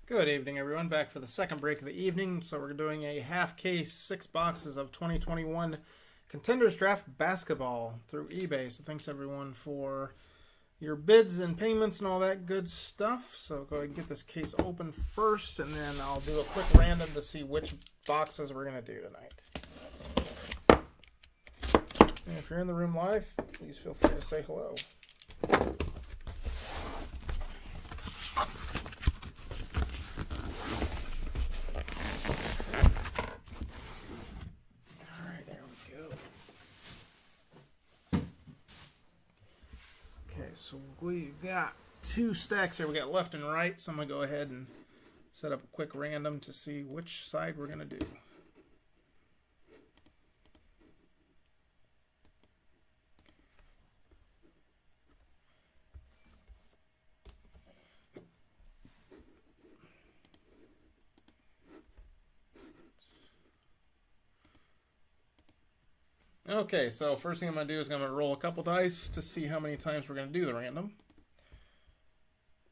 Good evening, everyone. Back for the second break of the evening. So we're doing a half case, 6 boxes of 2021 Contenders Draft Basketball through eBay. So thanks, everyone, for your bids and payments and all that good stuff. So go ahead and get this case open first, and then I'll do a quick random to see which boxes we're going to do tonight. And if you're in the room live, please feel free to say hello. So we've got two stacks here. We got left and right. So I'm going to go ahead and set up a quick random to see which side we're going to do. Okay, so first thing I'm going to do is I'm going to roll a couple dice to see how many times we're going to do the random.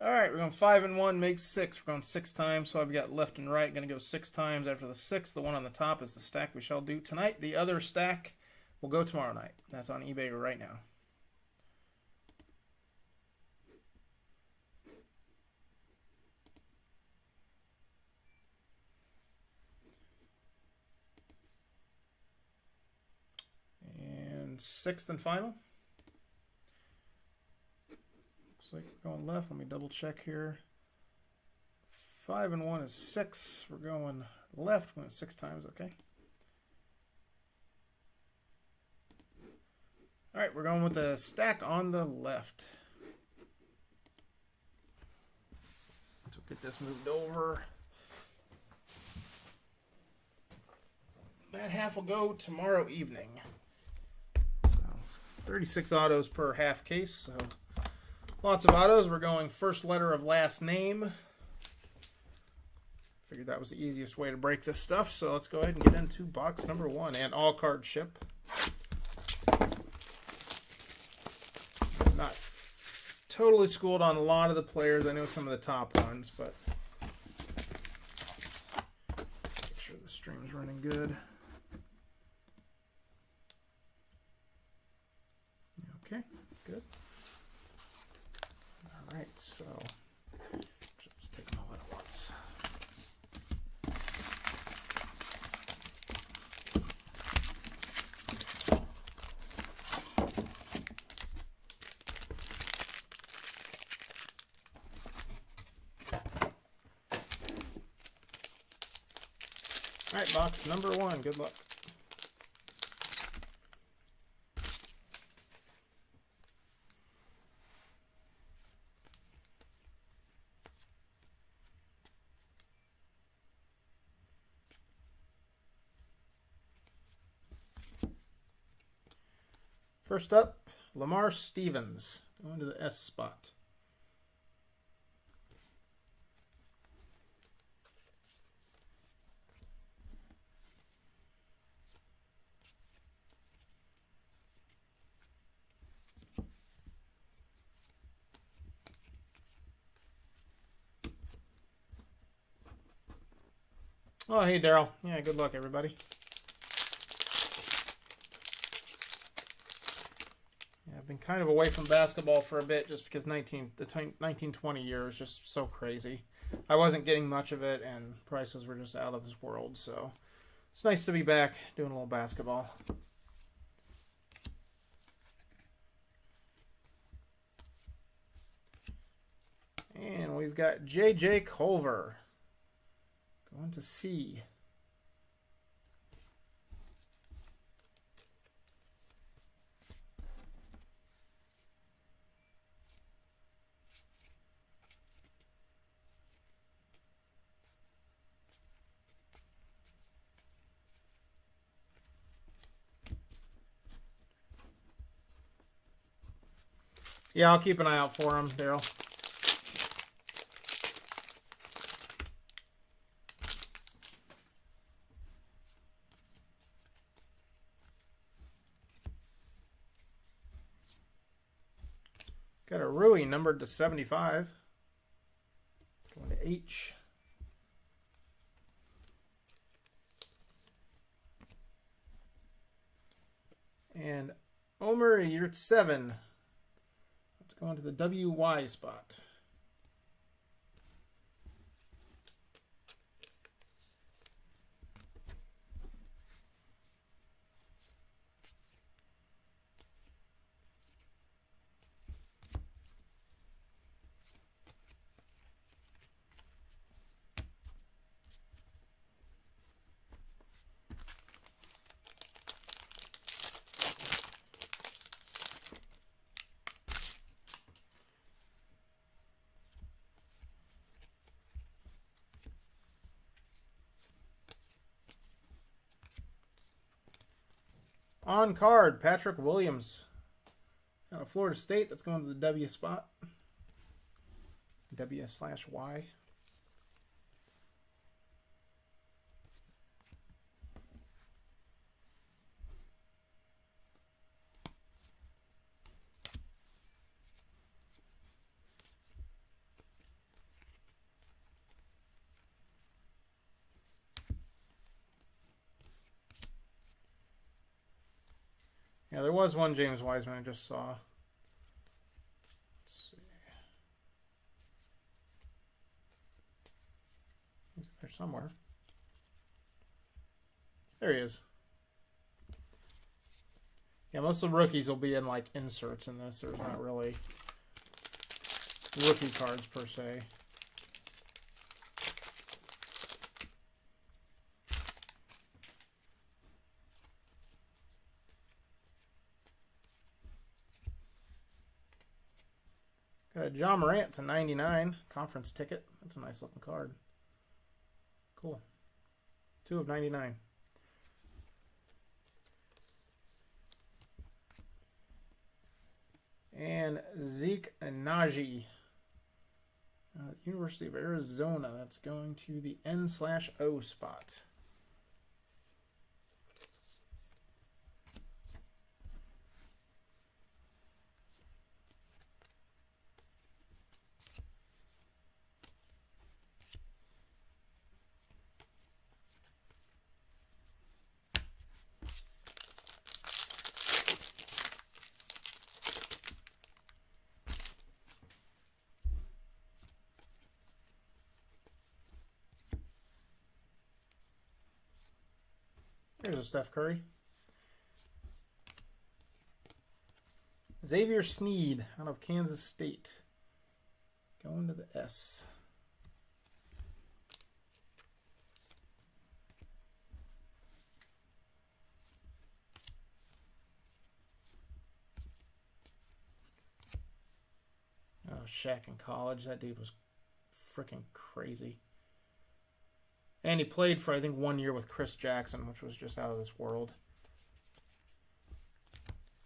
Alright, we're going 5 and 1 makes 6. We're going 6 times, so I've got left and right. Going to go 6 times. After the 6th, the one on the top is the stack we shall do tonight. The other stack will go tomorrow night. That's on eBay right now. Sixth and final. Looks like we're going left. Let me double check here. 5 and 1 is 6. We're going left. Went 6 times. Okay. All right, we're going with the stack on the left. So get this moved over. That half will go tomorrow evening. 36 autos per half case, so lots of autos. We're going first letter of last name. Figured that was the easiest way to break this stuff, so let's go ahead and get into box number 1 and all card ship. Not totally schooled on a lot of the players. I know some of the top ones, but make sure the stream's running good. Okay, good. All right, so just take them all at once. All right, box number 1. Good luck. First up, Lamar Stevens, going to the S spot. Oh, hey, Daryl. Yeah, good luck, everybody. I've been kind of away from basketball for a bit just because 1920 year is just so crazy. I wasn't getting much of it, and prices were just out of this world. So it's nice to be back doing a little basketball. And we've got J.J. Culver going to C. Yeah, I'll keep an eye out for him, Daryl. Got a Rui numbered to 75. Going to H. And Omer, you're 7. Let's go into the WY spot. On card, Patrick Williams. Out of Florida State, that's going to the W spot. W/Y. Yeah, there was one James Wiseman I just saw. Let's see. He's there somewhere. There he is. Yeah, most of the rookies will be in like inserts in this. There's not really rookie cards per se. Got a John Morant to 99 conference ticket. That's a nice looking card. Cool. 2 of 99. And Zeke Naji. University of Arizona. That's going to the N/O spot. Here's a Steph Curry. Xavier Sneed out of Kansas State. Going to the S. Oh, Shaq in college. That dude was freaking crazy. And he played for, I think, 1 year with Chris Jackson, which was just out of this world.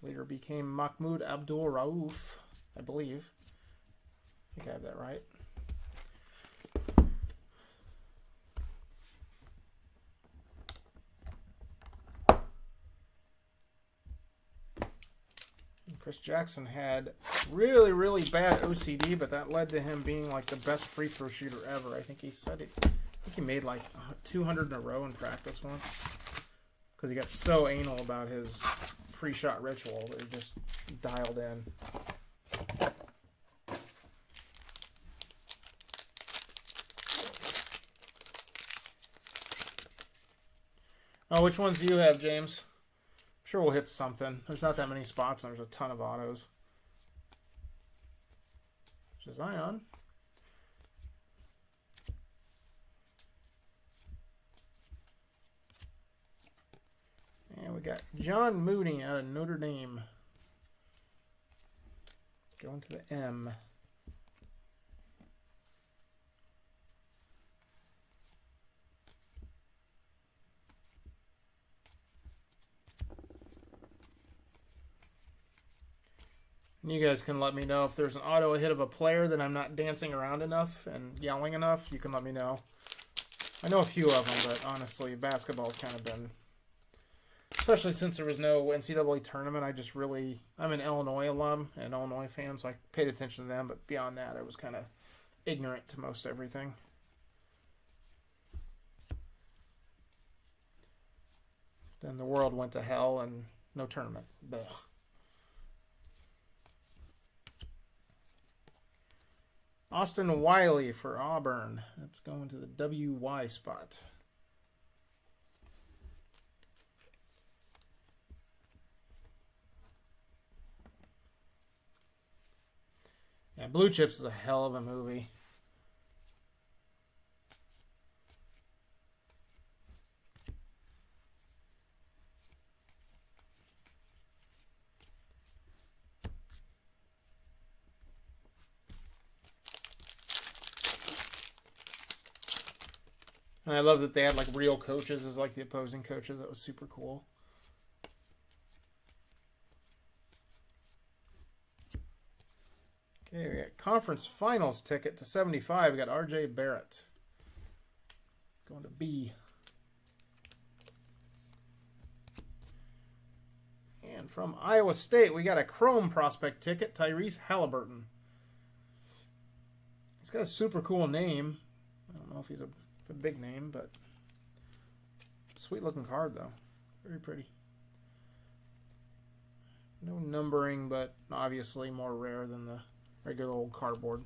Later became Mahmoud Abdul-Rauf, I believe. I think I have that right. And Chris Jackson had really, really bad OCD, but that led to him being like the best free throw shooter ever. I think he said it. I think he made like 200 in a row in practice once because he got so anal about his pre-shot ritual that he just dialed in. Oh, which ones do you have, James? I'm sure we'll hit something. There's not that many spots and there's a ton of autos. Zion. And we got John Mooney out of Notre Dame. Going to the M. And you guys can let me know if there's an auto hit of a player that I'm not dancing around enough and yelling enough. You can let me know. I know a few of them, but honestly, basketball's kind of been... Especially since there was no NCAA tournament, I'm an Illinois alum and Illinois fan, so I paid attention to them. But beyond that, I was kind of ignorant to most everything. Then the world went to hell and No tournament. Blech. Austin Wiley for Auburn. That's going to the WY spot. Yeah, Blue Chips is a hell of a movie. And I love that they had like real coaches as like the opposing coaches. That was super cool. Okay, we got conference finals ticket to 75. We got RJ Barrett. Going to B. And from Iowa State, we got a Chrome prospect ticket, Tyrese Halliburton. He's got a super cool name. I don't know if he's a big name, but sweet looking card though. Very pretty. No numbering, but obviously more rare than the regular old cardboard.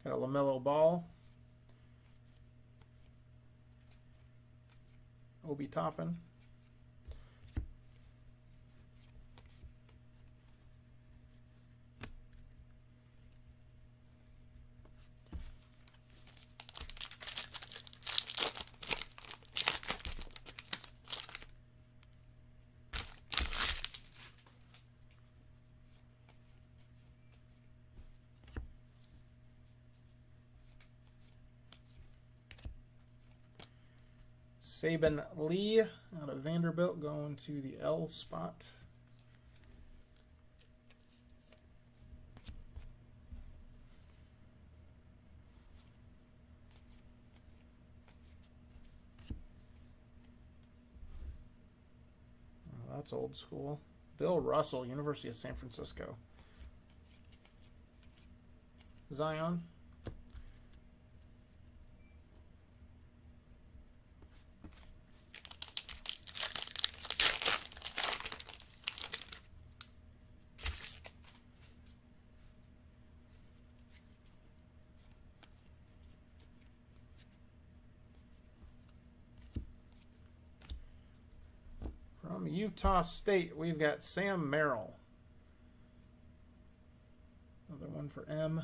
Got a LaMelo Ball. Obi Toppin. Saban Lee out of Vanderbilt going to the L spot. Oh, that's old school. Bill Russell, University of San Francisco. Zion. From Utah State, we've got Sam Merrill. Another one for M.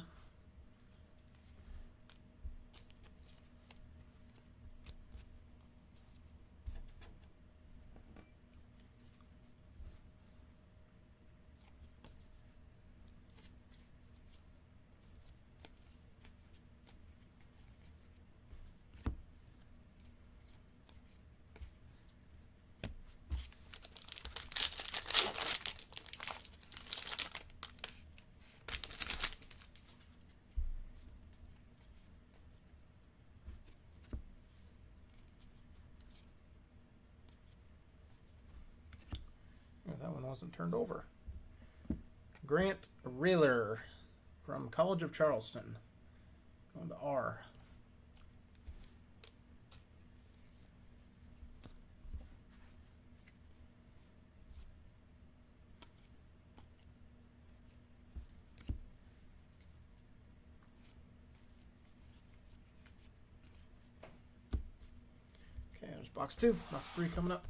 That one wasn't turned over. Grant Riller from College of Charleston. Going to R. Okay, there's box 2. Box 3 coming up.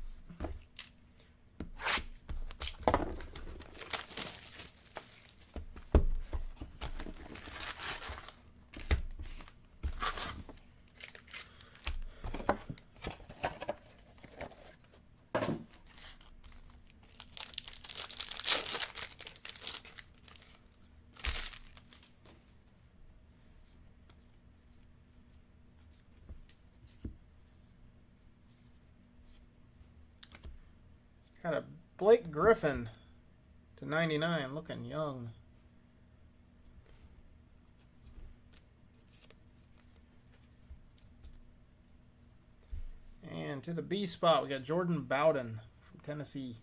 Got a Blake Griffin to 99, looking young. And to the B spot, we got Jordan Bowden from Tennessee.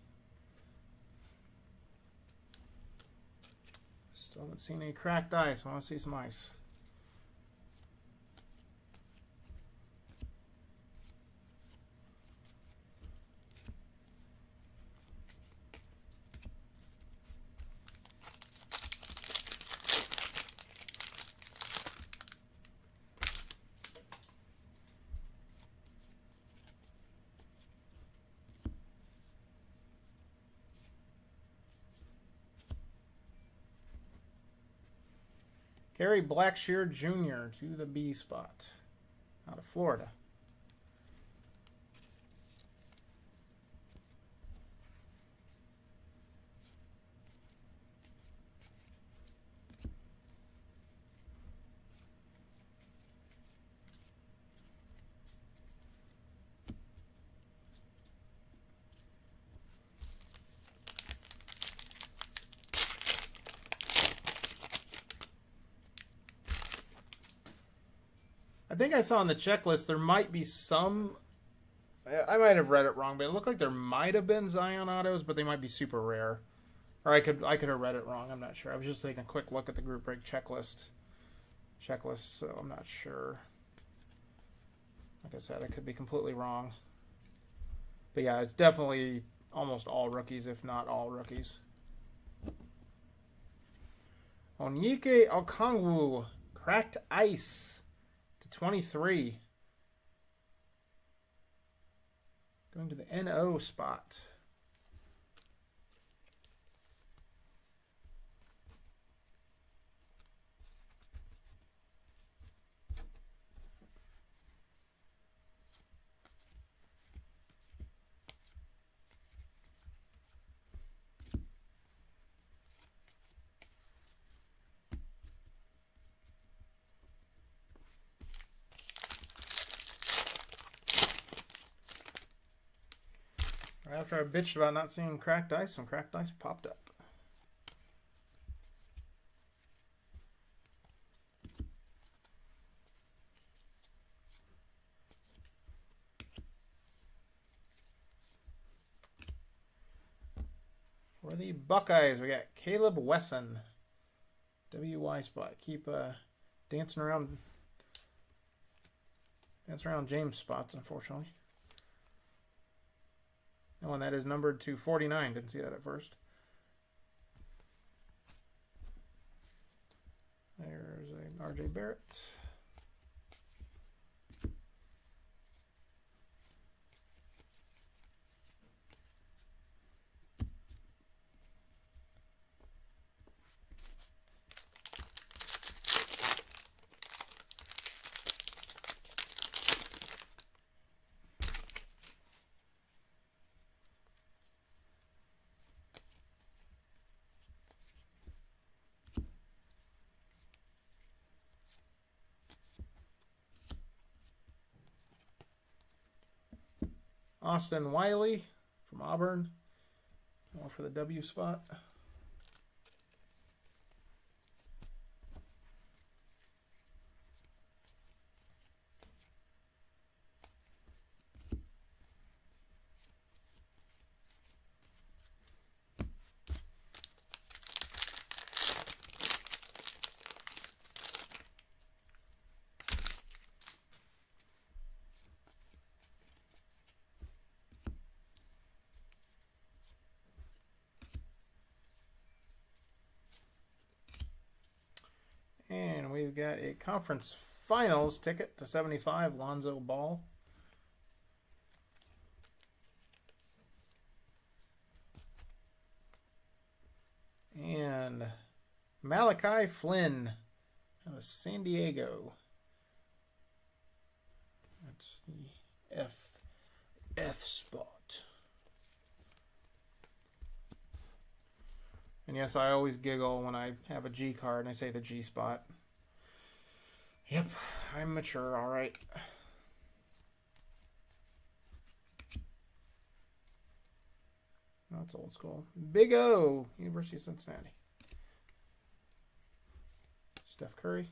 Still haven't seen any cracked ice. I want to see some ice. Gary Blackshear Jr. to the B spot out of Florida. I think I saw on the checklist there might be some. I might have read it wrong, but it looked like there might have been Zion autos, but they might be super rare. Or I could have read it wrong. I'm not sure. I was just taking a quick look at the group break checklist, so I'm not sure. Like I said, I could be completely wrong. But yeah, it's definitely almost all rookies, if not all rookies. Onyeka Okongwu, cracked ice. 23. Going to the NO spot. After I bitched about not seeing cracked ice, some cracked ice popped up. For the Buckeyes, we got Caleb Wesson. WY spot. Keep dancing around James spots, unfortunately. And one that is numbered to 49. Didn't see that at first. There's a RJ Barrett. Austin Wiley from Auburn. More for the W spot. And we've got a conference finals ticket to 75, Lonzo Ball. And Malachi Flynn out of San Diego. That's the F spot. And yes, I always giggle when I have a G card and I say the G spot. Yep, I'm mature, all right. That's old school. Big O, University of Cincinnati. Steph Curry.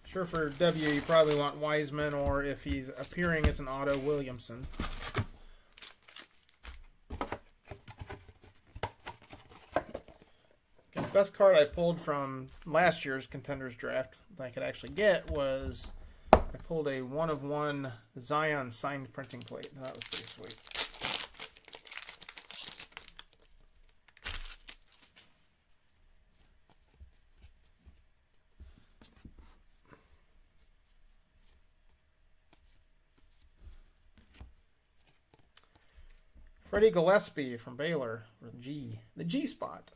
Sure, for W, you probably want Wiseman, or if he's appearing as an auto, Williamson. The best card I pulled from last year's Contenders draft that I could actually get was I pulled a 1/1 Zion signed printing plate. That was pretty sweet. Freddie Gillespie from Baylor. The G spot.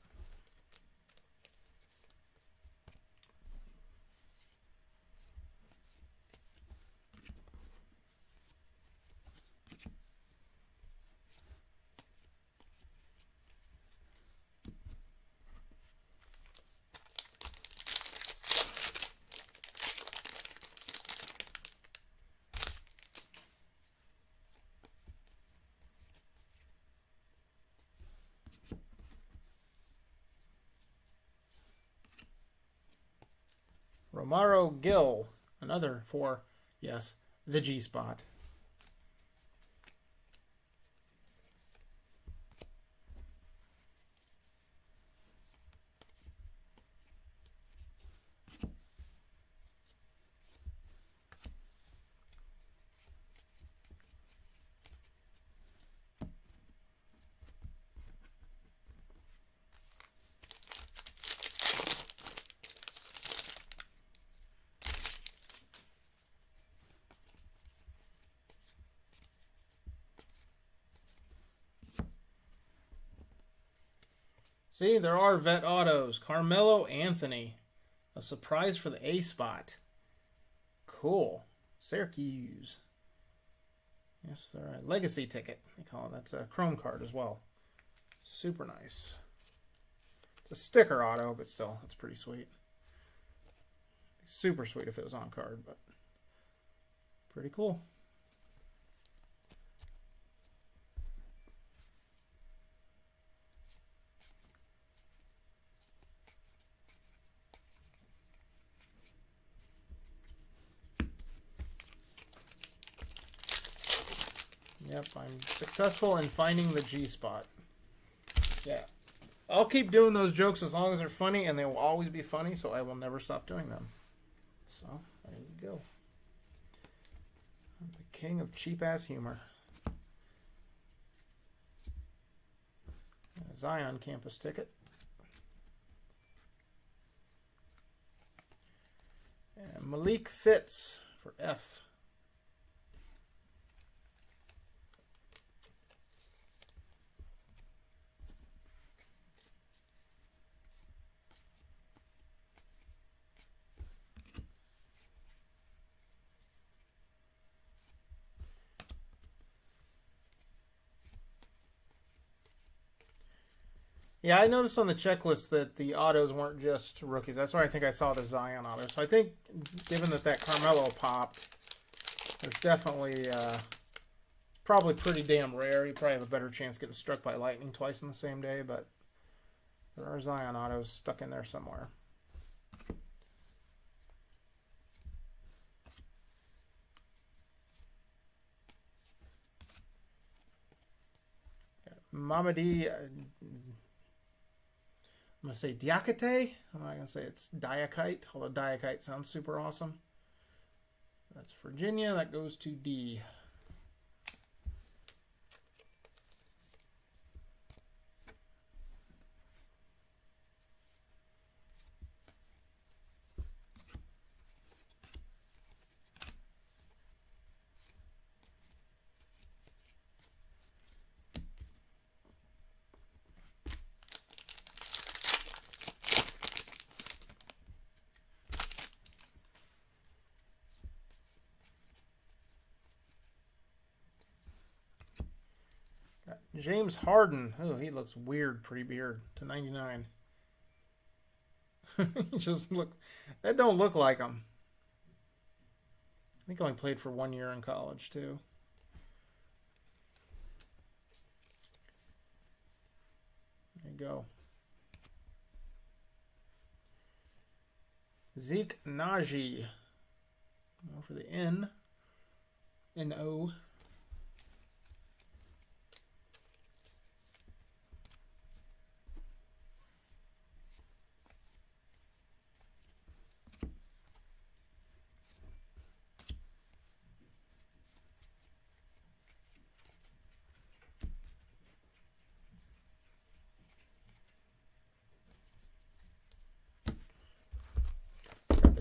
Romaro Gill, another for, yes, the G spot. See, there are vet autos. Carmelo Anthony. A surprise for the A spot. Cool. Syracuse. Yes, they're a legacy ticket. They call it. That's a chrome card as well. Super nice. It's a sticker auto, but still, it's pretty sweet. Super sweet if it was on card, but pretty cool. Yep, I'm successful in finding the G spot. Yeah. I'll keep doing those jokes as long as they're funny, and they will always be funny, so I will never stop doing them. So, there you go. I'm the king of cheap-ass humor. A Zion campus ticket. And Malik Fitz for F. Yeah, I noticed on the checklist that the autos weren't just rookies. That's why I think I saw the Zion auto. So I think, given that Carmelo popped, there's definitely probably pretty damn rare. You probably have a better chance getting struck by lightning twice in the same day, but there are Zion autos stuck in there somewhere. Mamadi... I'm going to say Diakite. I'm not going to say it's Diakite, although Diakite sounds super awesome. That's Virginia. That goes to D. James Harden. Oh, he looks weird pre-beard to 99. He just look. That don't look like him. I think he only played for 1 year in college too. There you go. Zeke Naji. For the N. N-O.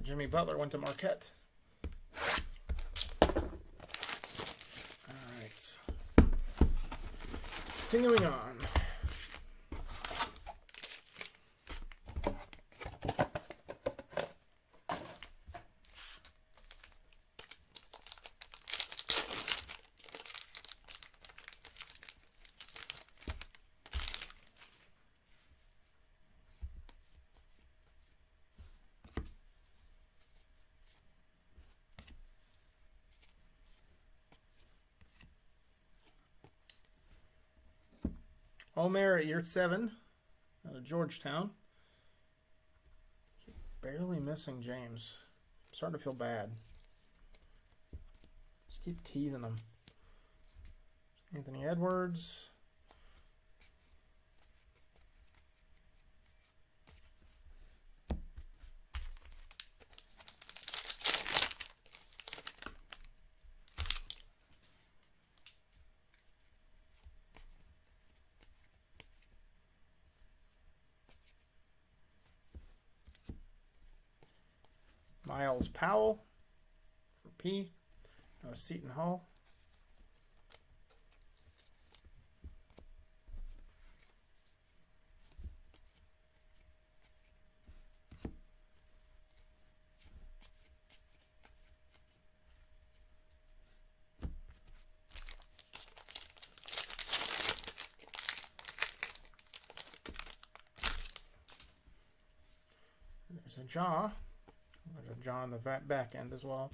Jimmy Butler went to Marquette. All right. Continuing on. Omer at year 7 out of Georgetown. Barely missing James. I'm starting to feel bad. Just keep teasing him. Anthony Edwards. Miles Powell for P. Seton Hall. There's a jaw. There's a jaw on the back end as well.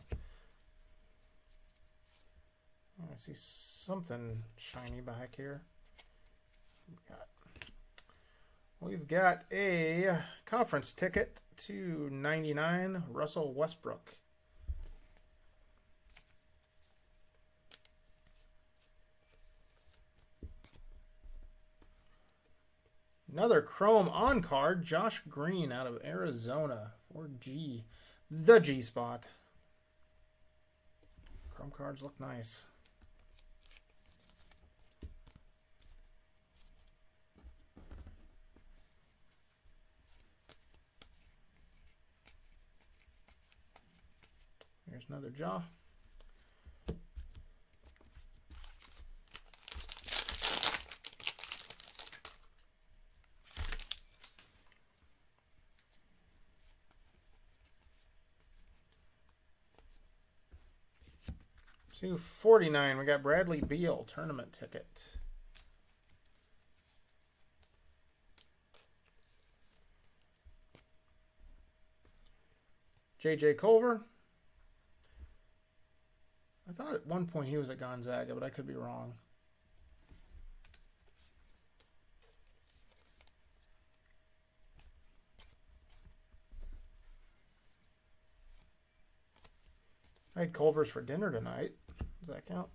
I see something shiny back here. We've got a conference ticket to 99, Russell Westbrook. Another Chrome on card, Josh Green out of Arizona for G. The G spot. Chrome cards look nice. Here's another jaw. $249. We got Bradley Beal tournament ticket. J.J. Culver. I thought at one point he was at Gonzaga, but I could be wrong. I had Culver's for dinner tonight. Does that count?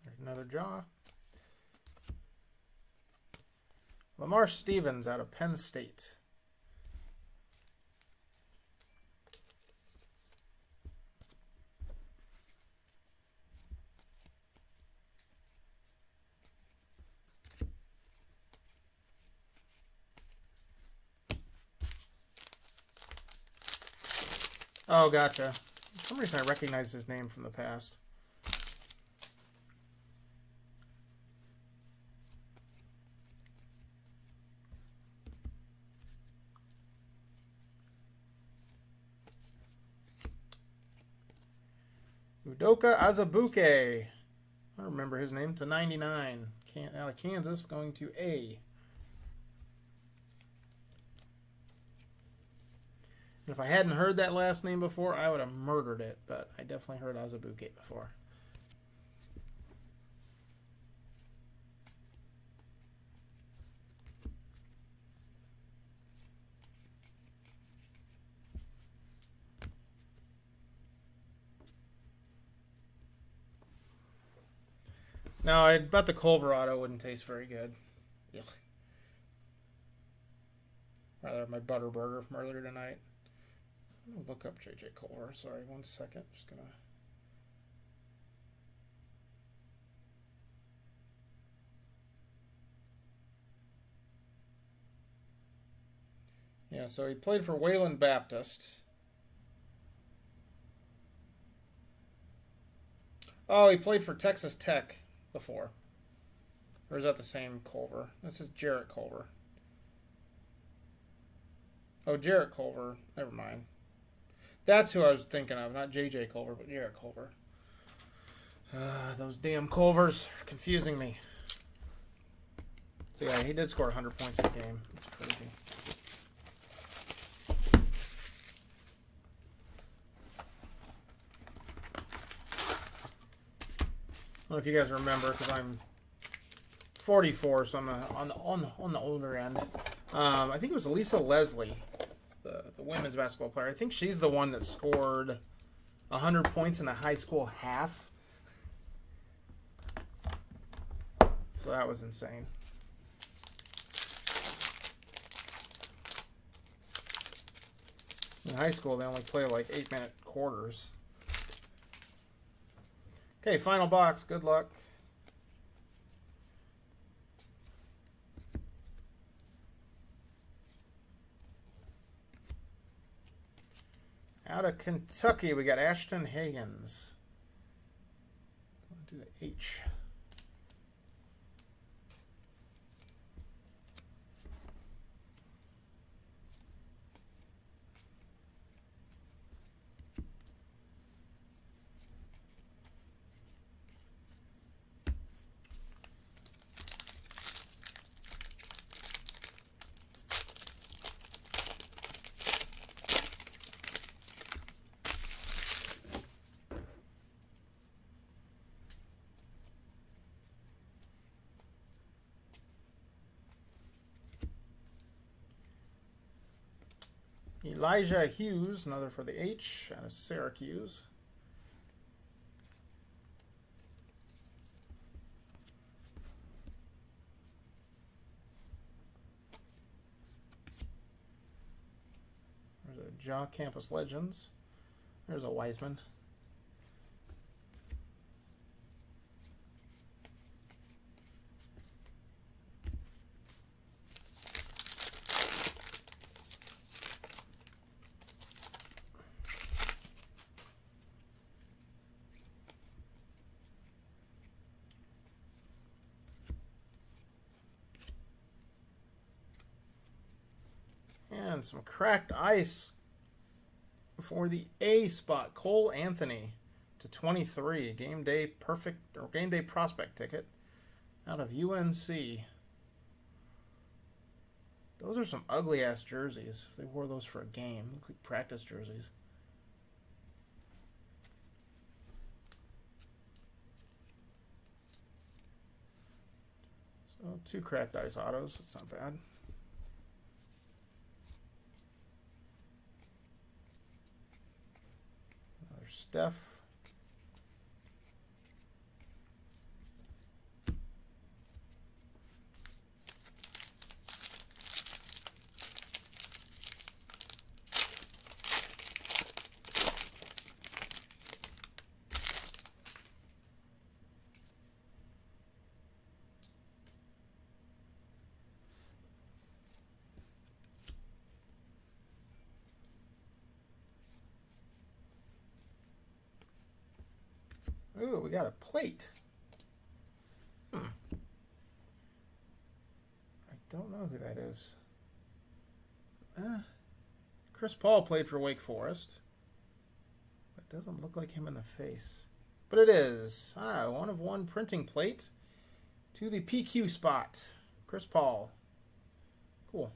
There's another jaw. Lamar Stevens out of Penn State. Oh, gotcha. For some reason I recognize his name from the past. Udoka Azubuike. I remember his name. To 99. Out of Kansas, going to A. And if I hadn't heard that last name before, I would have murdered it. But I definitely heard Azubuike before. No, I bet the Culver auto wouldn't taste very good. Ugh. Rather my butter burger from earlier tonight. I'm going to look up J.J. Culver. Sorry, 1 second. Just going to... Yeah, so he played for Wayland Baptist. Oh, he played for Texas Tech before. Or is that the same Culver? This is Jarrett Culver. Oh, Jarrett Culver. Never mind. That's who I was thinking of. Not J.J. Culver, but Jarrett Culver. Those damn Culvers are confusing me. So yeah, he did score 100 points in the game. It's crazy. I don't know if you guys remember, because I'm 44, so I'm on the older end. I think it was Lisa Leslie, the women's basketball player. I think she's the one that scored 100 points in the high school half. So that was insane. In high school, they only play like 8-minute quarters. Okay, final box. Good luck. Out of Kentucky, we got Ashton Higgins. Do the H. Elijah Hughes, another for the H, out of Syracuse. There's a Jaw Campus Legends. There's a Wiseman. And some cracked ice for the A spot. Cole Anthony to 23. Game day perfect or game day prospect ticket out of UNC. Those are some ugly ass jerseys. If they wore those for a game, looks like practice jerseys. So 2 cracked ice autos. That's not bad. Steph. Ooh, we got a plate. I don't know who that is. Chris Paul played for Wake Forest. It doesn't look like him in the face. But it is. 1 of 1 printing plate to the PQ spot. Chris Paul. Cool.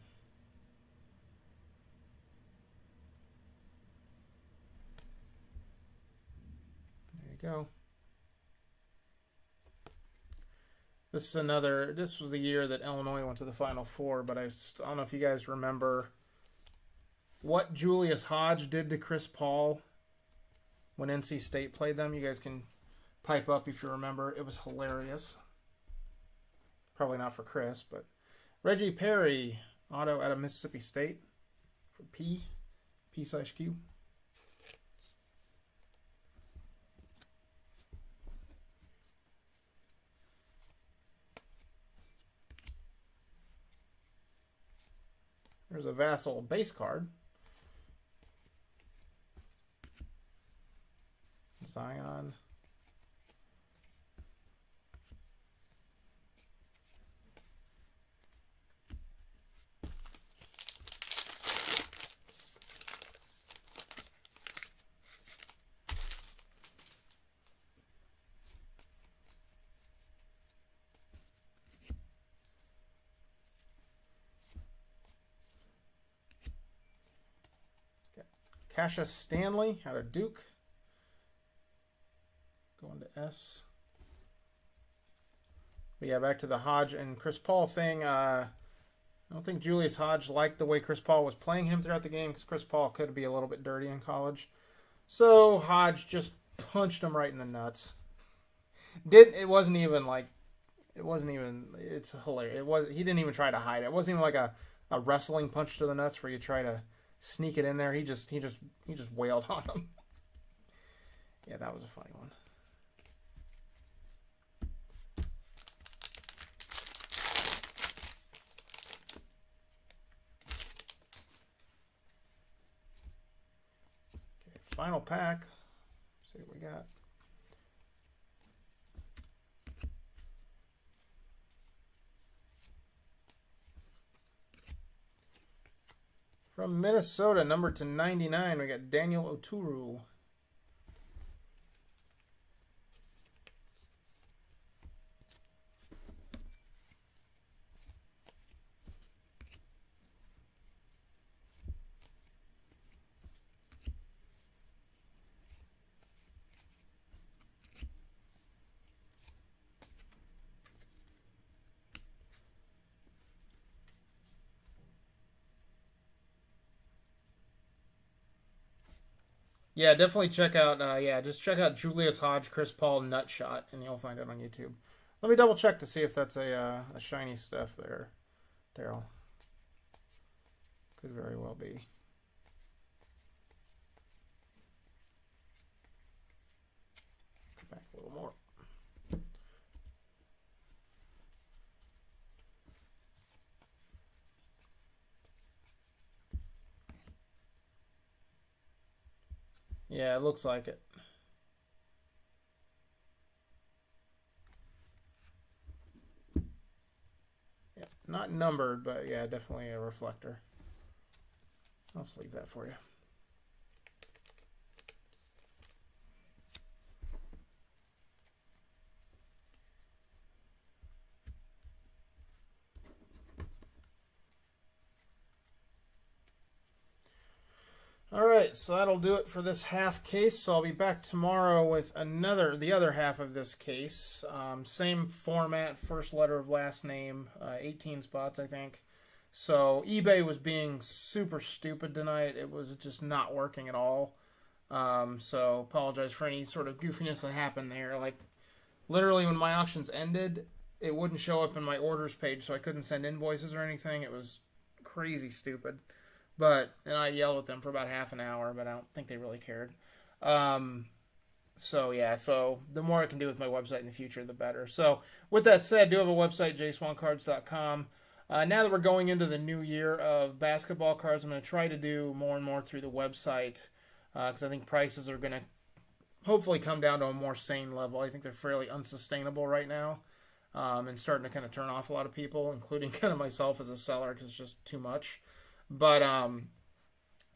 There you go. This was the year that Illinois went to the Final Four, but I don't know if you guys remember what Julius Hodge did to Chris Paul when NC State played them. You guys can pipe up if you remember. It was hilarious. Probably not for Chris, but Reggie Perry, auto out of Mississippi State for P/Q. There's a Vassal base card. Zion. Cassius Stanley out of Duke. Going to S. But yeah, back to the Hodge and Chris Paul thing. I don't think Julius Hodge liked the way Chris Paul was playing him throughout the game because Chris Paul could be a little bit dirty in college. So Hodge just punched him right in the nuts. It's hilarious. He didn't even try to hide it. It wasn't even like a wrestling punch to the nuts where you try to sneak it in there. He just wailed on him. Yeah, that was a funny one. Okay, final pack. Let's see what we got. From Minnesota, number to 99, we got Daniel Oturu. Yeah, definitely check out, just check out Julius Hodge, Chris Paul Nutshot, and you'll find it on YouTube. Let me double check to see if that's a shiny stuff there, Daryl. Could very well be. Come back a little more. Yeah, it looks like it. Yeah, not numbered, but yeah, definitely a reflector. I'll just leave that for you. All right, so that'll do it for this half case. So I'll be back tomorrow with the other half of this case. Same format, first letter of last name, 18 spots, I think. So eBay was being super stupid tonight. It was just not working at all. So apologize for any sort of goofiness that happened there. Like, literally when my auctions ended, it wouldn't show up in my orders page, so I couldn't send invoices or anything. It was crazy stupid. And I yelled at them for about half an hour, but I don't think they really cared. So the more I can do with my website in the future, the better. So with that said, I do have a website, JaySwanCards.com. Now that we're going into the new year of basketball cards, I'm going to try to do more and more through the website because I think prices are going to hopefully come down to a more sane level. I think they're fairly unsustainable right now and starting to kind of turn off a lot of people, including kind of myself as a seller because it's just too much. But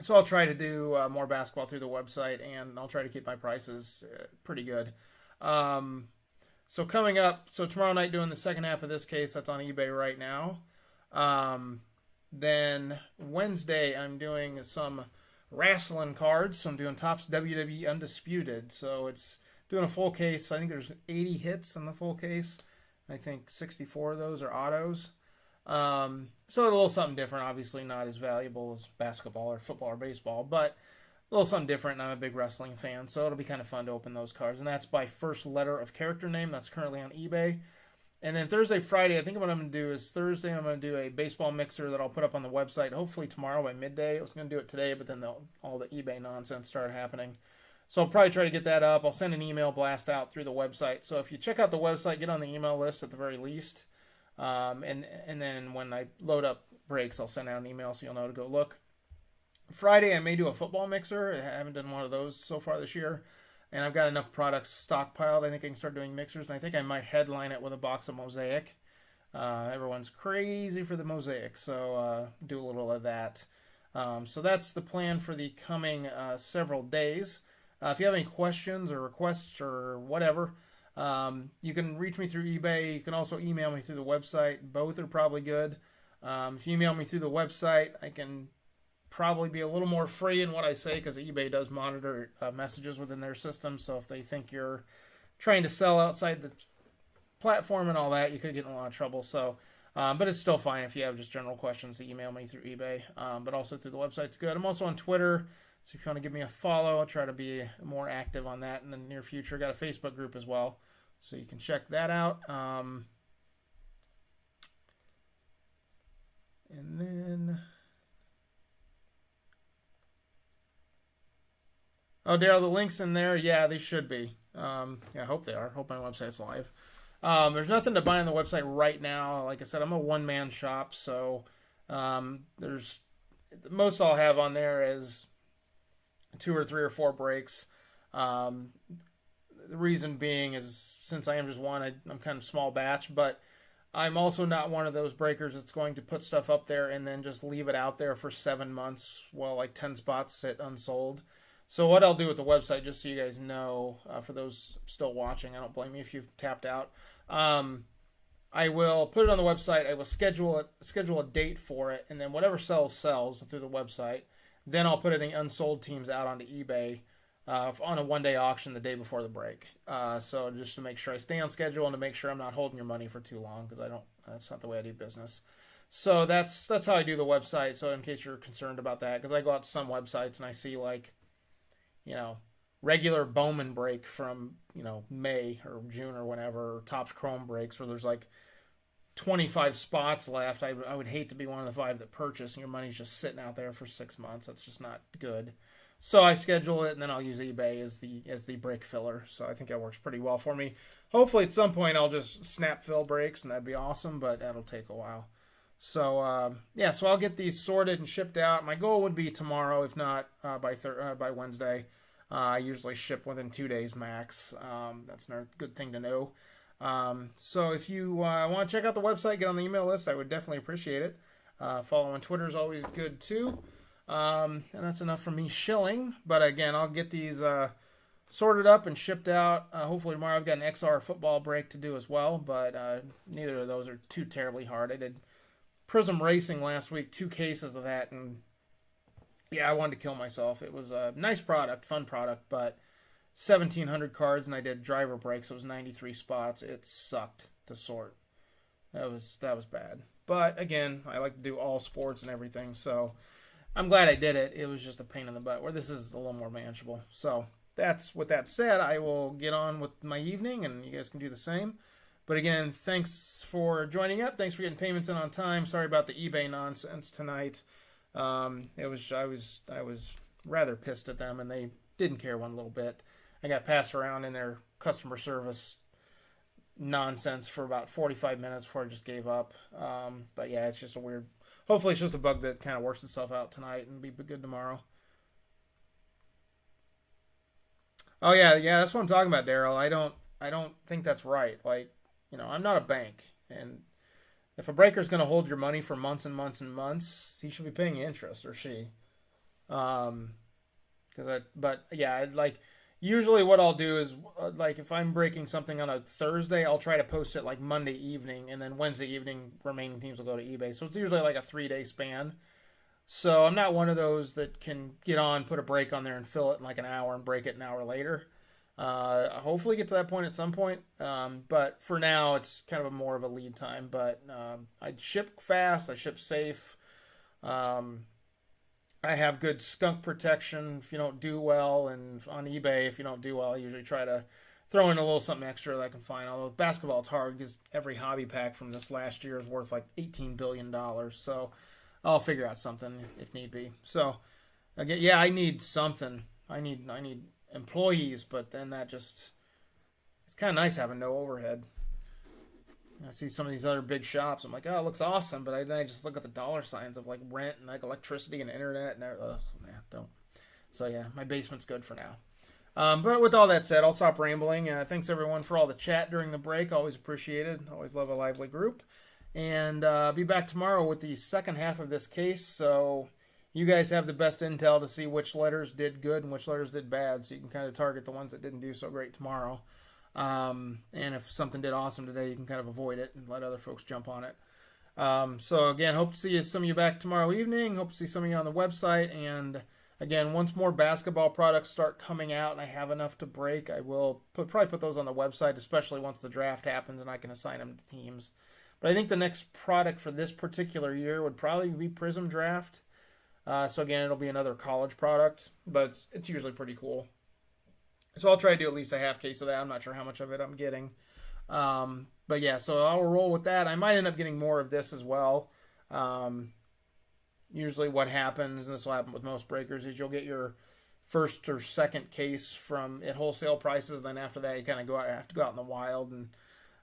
so I'll try to do more basketball through the website, and I'll try to keep my prices pretty good. So coming up, tomorrow night doing the second half of this case, that's on eBay right now. Then Wednesday I'm doing some wrestling cards. So I'm doing Topps WWE Undisputed. So it's doing a full case. I think there's 80 hits in the full case. I think 64 of those are autos. So a little something different, obviously not as valuable as basketball or football or baseball, but a little something different, and I'm a big wrestling fan, so it'll be kind of fun to open those cards. And that's by first letter of character name. That's currently on eBay. And then Thursday, Friday, I think what I'm going to do is Thursday I'm going to do a baseball mixer that I'll put up on the website, hopefully tomorrow by midday. I was going to do it today, but then all the eBay nonsense started happening. So I'll probably try to get that up. I'll send an email blast out through the website. So if you check out the website, get on the email list at the very least. And then when I load up breaks, I'll send out an email so you'll know to go look. Friday, I may do a football mixer. I haven't done one of those so far this year. And I've got enough products stockpiled. I think I can start doing mixers. And I think I might headline it with a box of Mosaic. Everyone's crazy for the Mosaic. So do a little of that. So that's the plan for the coming several days. If you have any questions or requests or whatever, you can reach me through eBay. You can also email me through the website. Both are probably good. If you email me through the website, I can probably be a little more free in what I say because eBay does monitor messages within their system. So if they think you're trying to sell outside the platform and all that, you could get in a lot of trouble. So, but it's still fine if you have just general questions to email me through eBay. But also through the website's good. I'm also on Twitter. So if you want to give me a follow, I'll try to be more active on that in the near future. Got a Facebook group as well. So you can check that out. And then... Oh, Daryl, the link's in there. Yeah, they should be. Yeah, I hope they are. I hope my website's live. There's nothing to buy on the website right now. Like I said, I'm a one-man shop, so there's most I'll have on there is 2 or 3 or 4 breaks. The reason being is since I am just one, I'm kind of small batch, but I'm also not one of those breakers that's going to put stuff up there and then just leave it out there for 7 months while like 10 spots sit unsold. So what I'll do with the website, just so you guys know, for those still watching, I don't blame you if you've tapped out. I will put it on the website. I will schedule a date for it, and then whatever sells through the website. Then I'll put any unsold teams out onto eBay on a one-day auction the day before the break. So just to make sure I stay on schedule and to make sure I'm not holding your money for too long because that's not the way I do business. So that's how I do the website. So in case you're concerned about that, because I go out to some websites and I see like, regular Bowman break from, May or June or whenever, or Topps Chrome breaks where there's like 25 spots left. I would hate to be one of the 5 that purchase and your money's just sitting out there for 6 months. That's just not good. So I schedule it and then I'll use eBay as the break filler. So I think that works pretty well for me. Hopefully at some point I'll just snap fill breaks and that'd be awesome, but that'll take a while. So so I'll get these sorted and shipped out. My goal would be tomorrow, if not by Wednesday. I usually ship within 2 days max. That's another good thing to know. So if you want to check out the website, get on the email list, I would definitely appreciate it. Follow on Twitter is always good too. And that's enough from me shilling. But again, I'll get these sorted up and shipped out. Hopefully tomorrow. I've got an XR football break to do as well, but neither of those are too terribly hard. I did Prism Racing last week, 2 cases of that, and yeah, I wanted to kill myself. It was a nice product, fun product, but 1,700 cards, and I did driver breaks. So it was 93 spots. It sucked to sort. That was bad. But again, I like to do all sports and everything, so I'm glad I did it. It was just a pain in the butt, where this is a little more manageable. So with that said, I will get on with my evening, and you guys can do the same. But again, thanks for joining up. Thanks for getting payments in on time. Sorry about the eBay nonsense tonight. I was rather pissed at them, and they didn't care one little bit. I got passed around in their customer service nonsense for about 45 minutes before I just gave up. But yeah, it's just a weird. Hopefully, it's just a bug that kind of works itself out tonight and be good tomorrow. Oh yeah, that's what I'm talking about, Daryl. I don't think that's right. Like, I'm not a bank, and if a breaker's going to hold your money for months and months and months, he should be paying you interest, or she. Usually what I'll do is, like, if I'm breaking something on a Thursday, I'll try to post it like Monday evening, and then Wednesday evening, remaining teams will go to eBay. So it's usually like a 3-day span. So I'm not one of those that can get on, put a break on there, and fill it in like an hour and break it an hour later. Hopefully get to that point at some point. But for now, it's kind of more of a lead time. But I ship fast. I ship safe. I have good skunk protection if you don't do well. And on eBay, if you don't do well, I usually try to throw in a little something extra that I can find. Although basketball, it's hard because every hobby pack from this last year is worth like $18 billion. So I'll figure out something if need be. So again, yeah, I need something. I need employees, but then it's kind of nice having no overhead. I see some of these other big shops. I'm like, oh, it looks awesome, but then I just look at the dollar signs of like rent and like electricity and internet, and don't. So yeah, my basement's good for now. But with all that said, I'll stop rambling. Thanks everyone for all the chat during the break. Always appreciated. Always love a lively group. And be back tomorrow with the second half of this case. So you guys have the best intel to see which letters did good and which letters did bad. So you can kind of target the ones that didn't do so great tomorrow. And if something did awesome today, you can kind of avoid it and let other folks jump on it. So again, hope to see some of you back tomorrow evening. Hope to see some of you on the website. And again, once more basketball products start coming out and I have enough to break, I will probably put those on the website, especially once the draft happens and I can assign them to teams. But I think the next product for this particular year would probably be Prism Draft. So again, it'll be another college product, but it's usually pretty cool. So I'll try to do at least a half case of that. I'm not sure how much of it I'm getting. But yeah, so I'll roll with that. I might end up getting more of this as well. Usually what happens, and this will happen with most breakers, is you'll get your first or second case from at wholesale prices. Then after that, you kind of have to go out in the wild and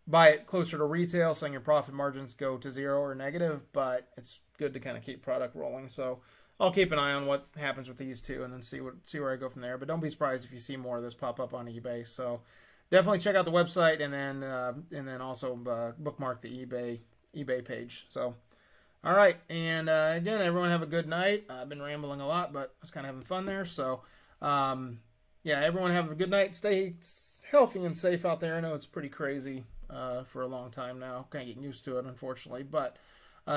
buy it closer to retail, so your profit margins go to zero or negative, but it's good to kind of keep product rolling. So I'll keep an eye on what happens with these two and then see where I go from there. But don't be surprised if you see more of this pop up on eBay. So definitely check out the website and then also bookmark the eBay page. So all right, and again, everyone have a good night. I've been rambling a lot, but I was kind of having fun there. So yeah, everyone have a good night. Stay healthy and safe out there. I know it's pretty crazy for a long time now. Kind of getting used to it, unfortunately. But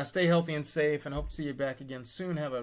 stay healthy and safe, and hope to see you back again soon. Have a